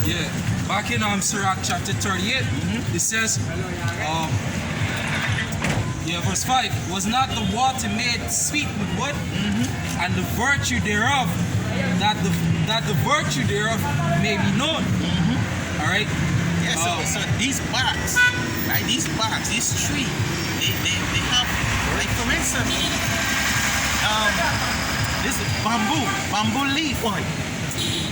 Yeah. Back in Sirach chapter 38, it says, verse 5, was not the water made sweet with wood, and the virtue thereof, that the virtue thereof may be known. All right. Yeah. So these barks, right? These barks, these trees, they have, like for instance, this bamboo leaf.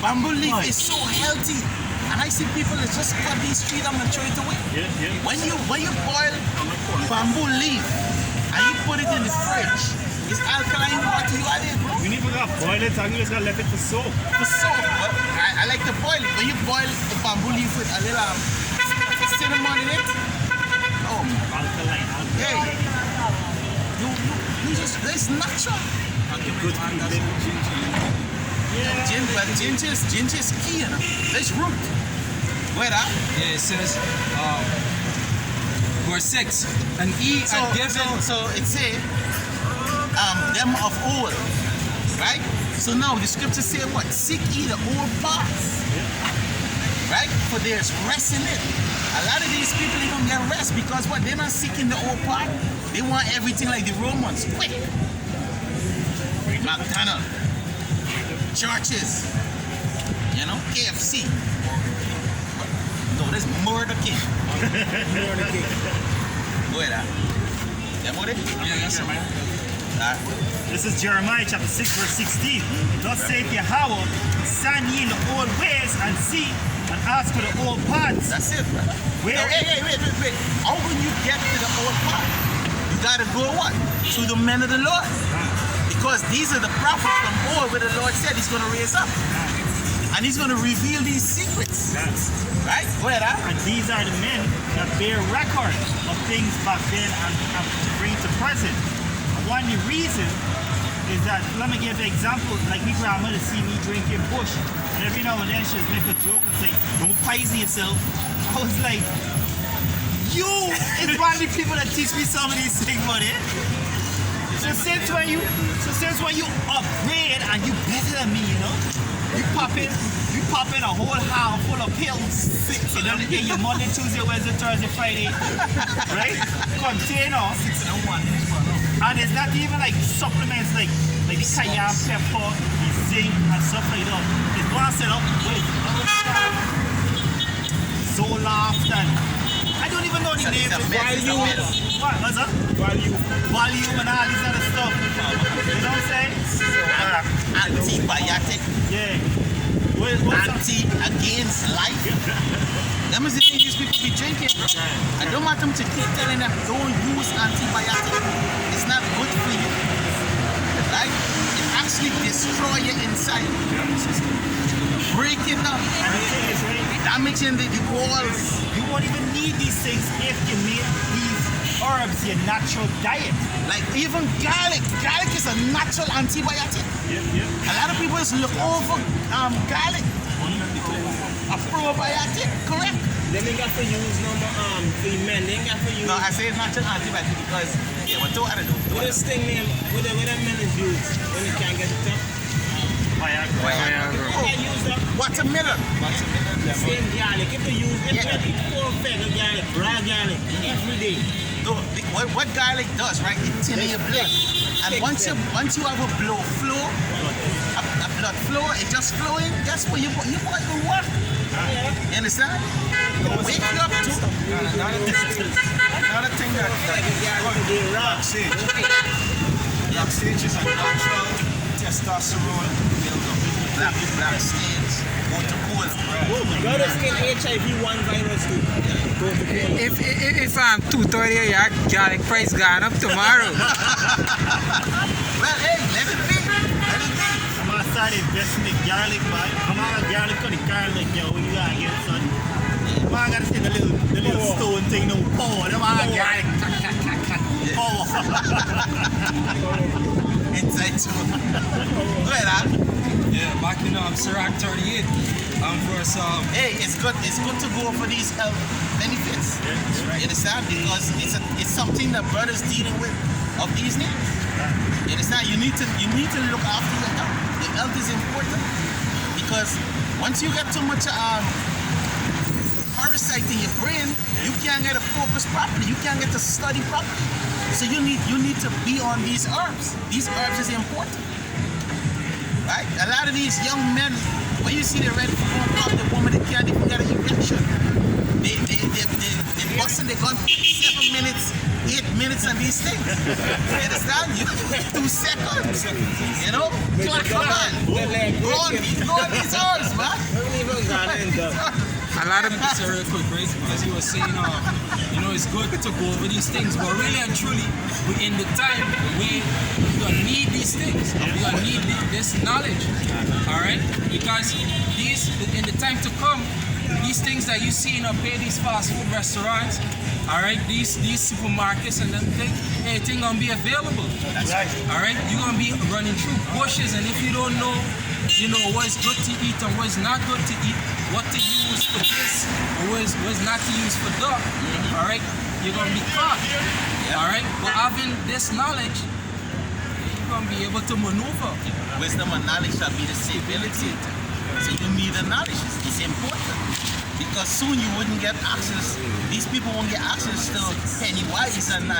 Bamboo leaf is so healthy. And I see people that just cut these trees and throw it away. When you boil bamboo leaf and you put it in the fridge, it's alkaline water you add it, bro. You need to boil it, and you just gotta let it for soak. For soak, but I like to boil it. When you boil the bamboo leaf with a little cinnamon in it, Alkaline. hey, you just, it's natural. Good food. Ginger is key, you know. There's root. Where that? Yeah, it says, verse 6, and he had given. So it says, them of old, right? So now the scripture say what? Seek ye the old paths, right? For there's rest in it. A lot of these people, they don't get rest because what? They're not seeking the old path. They want everything like the Romans, quick. McDonald's, churches, you know, KFC. No, there's Murder King. Murder King. Go ahead, yeah, what it? Yeah, yes, sir, man. This is Jeremiah chapter 6 verse 16. Thus saith Yahawah, stand ye in the old ways and see and ask for the old paths. That's it, brother. Where? Now, wait. How when you get to the old path, you gotta go what? Through the men of the Lord. Because these are the prophets from old where the Lord said he's gonna raise up. And he's gonna reveal these secrets. Right? Go ahead, And these are the men that bear record of things back then and bring to present. And one of the reason is that, let me give an example, like my grandmother see me drinking bush, and every now and then she'll make a joke and say, don't poison yourself. I was like, you is one of the people that teach me some of these things, buddy. So since when you upgrade and you better than me, you know, you pop in a whole house full of pills, you know, in your Monday, Tuesday, Wednesday, Thursday, Friday, right? Container. 6 and 1. And it's not even like supplements like the cayenne pepper, the zinc and stuff like that. It's one set up with Zoloft and I don't even know the name. Volume. What? What's that? Volume and all this other stuff. You know what I'm saying? Antibiotic. Yeah. Anti against life. That is the thing these people be drinking, bro. I don't want them to keep telling them don't use antibiotic. It's not good for you. Right? It actually destroy your inside. Break it up. Damaging the walls. You won't even need these things if you make these herbs your natural diet. Like even garlic. Garlic is a natural antibiotic. A lot of people just look over garlic. A probiotic, correct? They ain't got to use no more for men. They ain't got to use. No, I say it's natural antibiotic because what do I do? What this thing name? What the men is used when they can't get it up? Viagra. They use that. Watermelon. Same garlic. If you use it, perfect garlic, raw garlic every day. So, what garlic does, right? It thinner your blood. And once you have a blood flow, it just flowing. That's what you will work. You understand? Wake you up to another thing that rock sage. Rock sage is a natural testosterone buildup. Black sage. Go to cool. Go to skin HIV-1 virus too. Go to cool. If I'm 230 a yard, garlic price gone up tomorrow. Well, hey, let it be. I'm gonna start investing in garlic, man. I'm gonna garlic on the garlic, yo. When you gotta get it, son. I gotta take the little stone thing, no power. I'm gonna garlic. Power. Inside too. Go ahead, Al. Yeah, back in Sirach 38, verse Hey, it's good to go for these health benefits. Yeah, that's right. You understand? Because it's something that brothers dealing with of these names. You understand? You need to look after your health. Your health is important because Once you get too much parasite in your brain, you can't get to focus properly. You can't get to study properly. So you need to be on these herbs. These herbs is important, right? A lot of these young men, when you see they're ready for going up, the woman they can't even get an erection. They busting their gun 7 minutes, 8 minutes on these things. You understand? 2 seconds. You know? Come on. Go on these herbs, man. A lot of That's real quick, right? Because you were saying, it's good to go over these things, but really and truly, we're in the time where we're gonna need these things. We're gonna need this knowledge, all right? Because in the time to come, these things that you see in up here, these fast food restaurants, all right, these supermarkets and them things, everything gonna be available. That's right. All right, you're gonna be running through bushes, and if you don't know, what's good to eat and what's not good to eat, what to use for this, or what's not to use for that, all right, you're gonna be caught. All right, but having this knowledge, you're gonna be able to maneuver. Wisdom and knowledge shall be the stability. So you need the knowledge. It's important. Because soon you wouldn't get access. These people won't get access to Pennywise and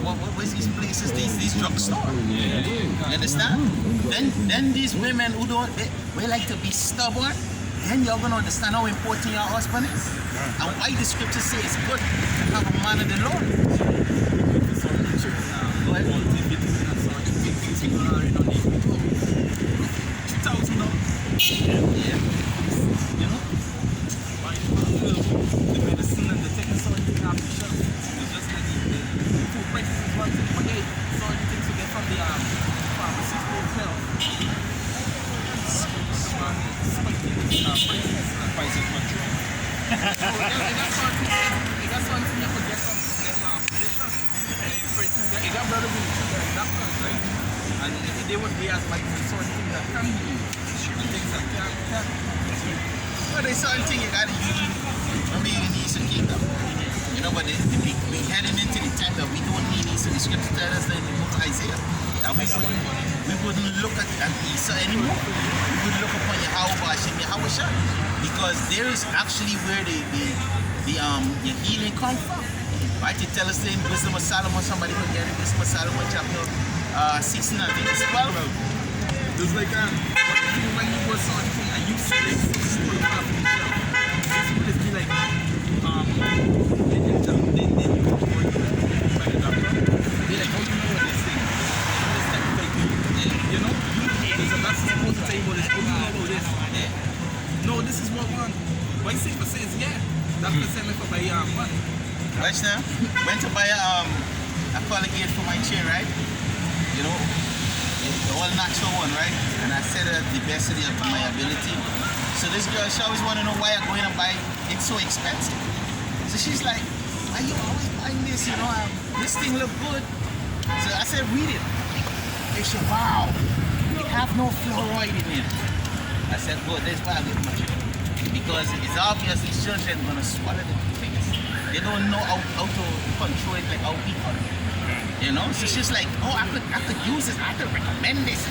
what's these places? These drugstores. You understand? Then these women who we like to be stubborn. Then you're gonna understand how important your husband is and why the scripture says it's good to have a man of the Lord. Go ahead. Yeah. You know? The medicine and the taking certain things off the shelf. It's just that the food prices is one thing, but hey, certain things you get from the pharmaceutical hotel. Prices control. They got something you could get from physicians. For instance, they got brother with doctors, right? And they would be as like certain things that can be used. And things that can't. Well, there's certain thing you gotta use from being in the Eastern Kingdom. You know, but we heading into the time that we don't need Eastern. The scripture tells us that in the book of Isaiah that we wouldn't look at Esau anymore. We would look upon Yahawah, because there is actually where your healing comes from. Right? It tells us in Wisdom of Solomon, somebody could get it, Wisdom of Solomon chapter 16, I think it's 12. It's like when you was on thing and you see this story of this would be like they like how you know what this thing is like you know there's a lot supposed to tell you about this, how you know about this. No, this is what one. Why Safer says that's the same for buy one. Right now, went to buy a collegiate for my chair, right? You know, the all natural one, right? And I said the best of my ability. So this girl, she always want to know why I'm going to buy it so expensive. So she's like, why you always buying this? You know, this thing look good. So I said, read it. They said, wow, it have no fluoride in it. I said, good, that's why I get my chair. Because it's obvious these children are going to swallow the things. They don't know how to control it like how we can. You know? So she's like, oh, I could use this, I could recommend this.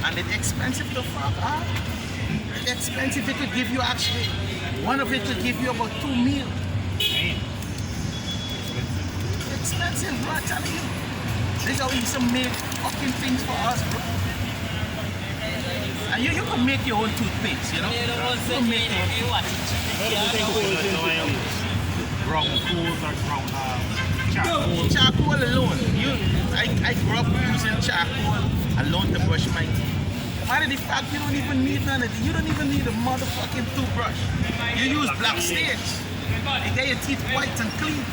And it's expensive to fuck up. It's expensive. It could give you actually, one of it could give you about 2 meals. It's expensive, bro, I'm telling you. This is how we used to make fucking things for us, bro. And you can make your own toothpaste, you know? You can make your own. Ground tools or ground charcoal? Charcoal alone. I grew up using charcoal alone to brush my teeth. Matter of fact, you don't even need none of it. You don't even need a motherfucking toothbrush. You use black stage. They get your teeth white and clean.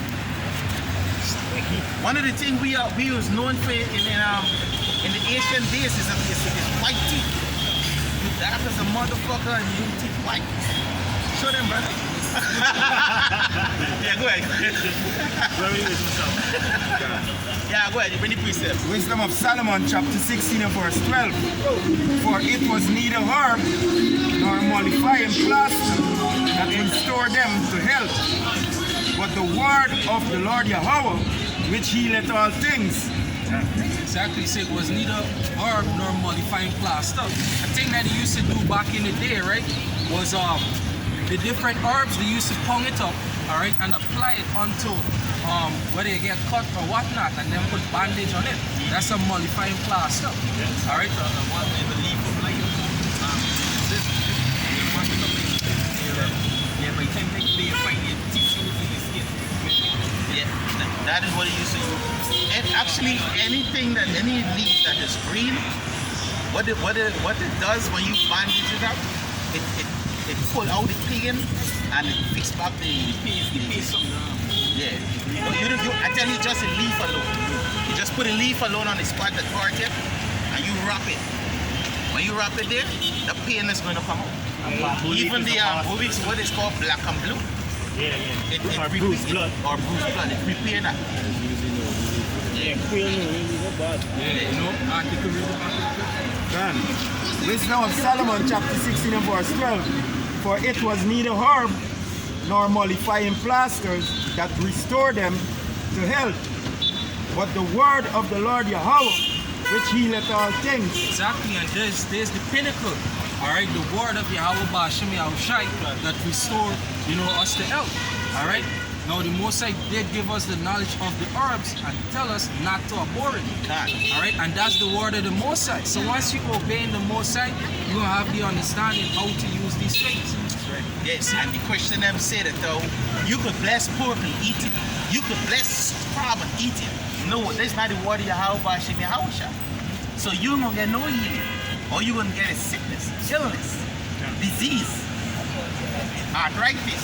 One of the things we was known for in the Asian days is white teeth. You dark as a motherfucker and you teeth white. Show them, brother. Yeah, go ahead. Yeah, go ahead. Bring the precept. Wisdom of Solomon, chapter 16 and verse 12. For it was neither herb nor mollifying plaster that will restore them to health, but the word of the Lord Yahweh, which healeth all things. Exactly. So it was neither herb nor mollifying plaster. A thing that they used to do back in the day, right, was the different herbs, they used to pound it up, all right, and apply it onto where they get cut or whatnot, and then put bandage on it. That's a mollifying plaster. All right. That is what it used to use. And actually, any leaf that is green, what it does when you bandage it up, it pull out the pain and it fix back the paste. Yeah. I tell you, just a leaf alone. You just put a leaf alone on the spot that hurt it, and you wrap it. When you wrap it there, the pain is going to come out. Even the what is called black and blue. Or bruised blood. It prepare that. Then, Wisdom of Solomon, chapter 16 and verse 12. For it was neither herb nor mollifying plasters that restore them to health, but the word of the Lord Yahweh, which healeth all things. Exactly, and there's the pinnacle. All right, the word of Yahweh that restore, us to health. All right. Now the Most High did give us the knowledge of the herbs and tell us not to abhor it. All right, and that's the word of the Most High. So once you obey the Most High, you gonna have the understanding how to use these things. Yes, and the Christian them said it though. You could bless pork and eat it. You could bless crab and eat it. No, that's not the word of Yahweh. So you don't get no healing. Or you're going to get a sickness, illness, disease, arthritis,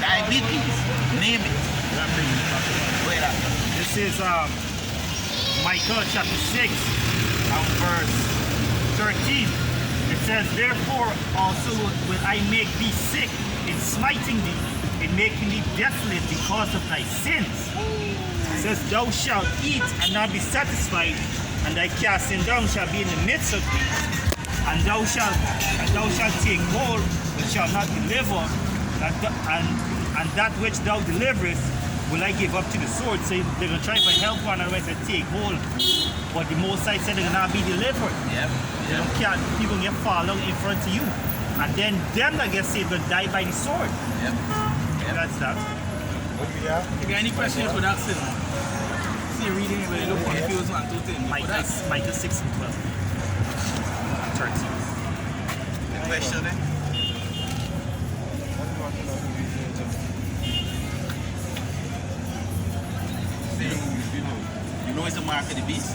diabetes, name it. This is Micah chapter 6 and verse 13. It says, therefore also will I make thee sick in smiting thee, in making thee desolate because of thy sins. It says, thou shalt eat and not be satisfied, and thy casting down shall be in the midst of thee, and thou shalt take hold, but shalt not deliver, and that which thou deliverest will I give up to the sword. So they're gonna try to help one another to take hold, but the Most High said they're gonna be delivered. People get fallen in front of you, and then them that get saved will die by the sword. That's that. If you have any questions for that, see reading it, but it look confused and two things. Micah 6 and 12. 13. The question then? You know it's a mark of the beast?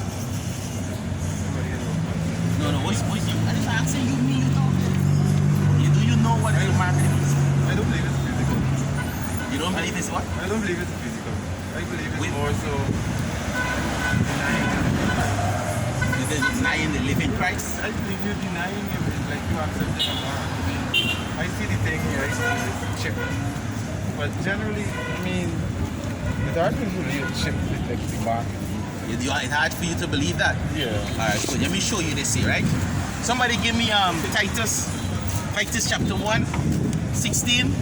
No, what's you? I just asking you, me, do you know what is the mark of the beast? I don't believe it's physical. You don't believe it's what? I don't believe it's physical. I believe it's more so denying the living Christ. I believe you're denying him. It's like you accept him. I see the thing here, I see this chip. But generally, I mean, it's hard to believe chip with like the mark. It's hard for you to believe that? Yeah. Alright, so let me show you this here, right? Somebody give me Titus chapter 1, 16.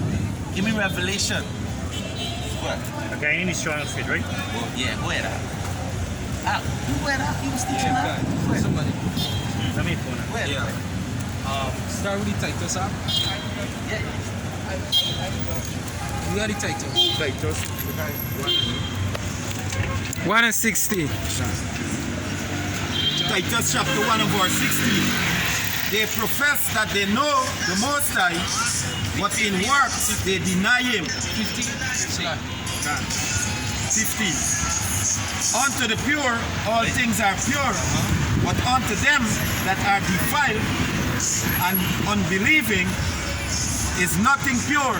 Give me Revelation. What? Okay, I need to show you fit, right? Well, yeah, go ahead. Who went up? He was teaching that? Somebody. Let me phone it. Start with the Titus app. Yeah. You got the Titus. Titus. 1 and 16. Titus chapter 1 and verse 16. They profess that they know the Most High, but in works they deny him. 15. 15. Unto the pure, all things are pure, but unto them that are defiled and unbelieving is nothing pure,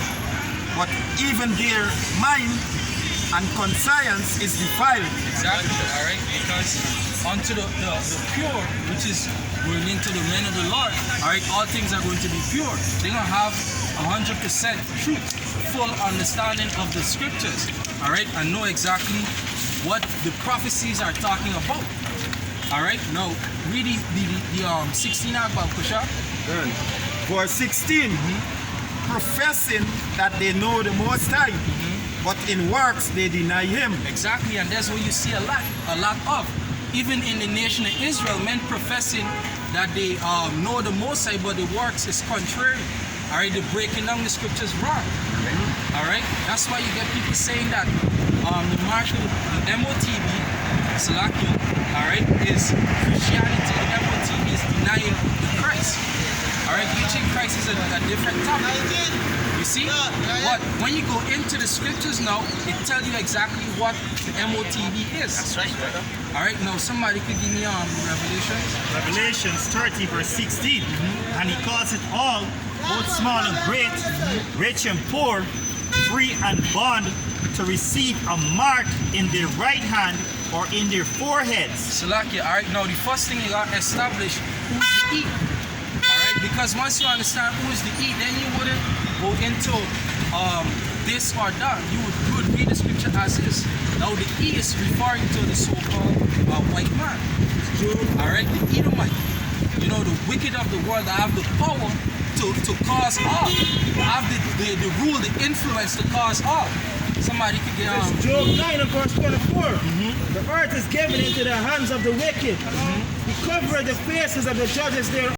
but even their mind and conscience is defiled. Exactly, all right? Because unto the pure, which is going into the men of the Lord, all right, all things are going to be pure. They're going to have 100% truth, full understanding of the scriptures, all right, and know exactly what the prophecies are talking about. All right, now read the 16 Ahbad Kusha. Verse 16, professing that they know the Most High, but in works they deny him. Exactly, and that's what you see a lot of. even in the nation of Israel, men professing that they know the Most High, but the works is contrary. All right, they're breaking down the scriptures wrong. All right, that's why you get people saying that the mark of the MOTB, Salaki, all right, is Christianity. The MOTB is denying the Christ. All right, teaching Christ is a different topic. You see, but when you go into the scriptures now, it tells you exactly what the MOTB is. That's right, brother. All right, now somebody could give me Revelations. Revelations 30 verse 16. And he calls it all, both small and great, rich and poor, free and bond, to receive a mark in their right hand or in their foreheads. Salakia, all right, now the first thing you got to establish who's the E. All right, because once you understand who is the E, then you wouldn't go into this or that. You would read the scripture as is. Now the E is referring to the so-called white man. All right, the Edomite. You know, the wicked of the world that have the power to cause harm, have the rule, the influence to cause harm. Somebody could get on. Job 9 and verse 24. The earth is given into the hands of the wicked. He covered the faces of the judges there.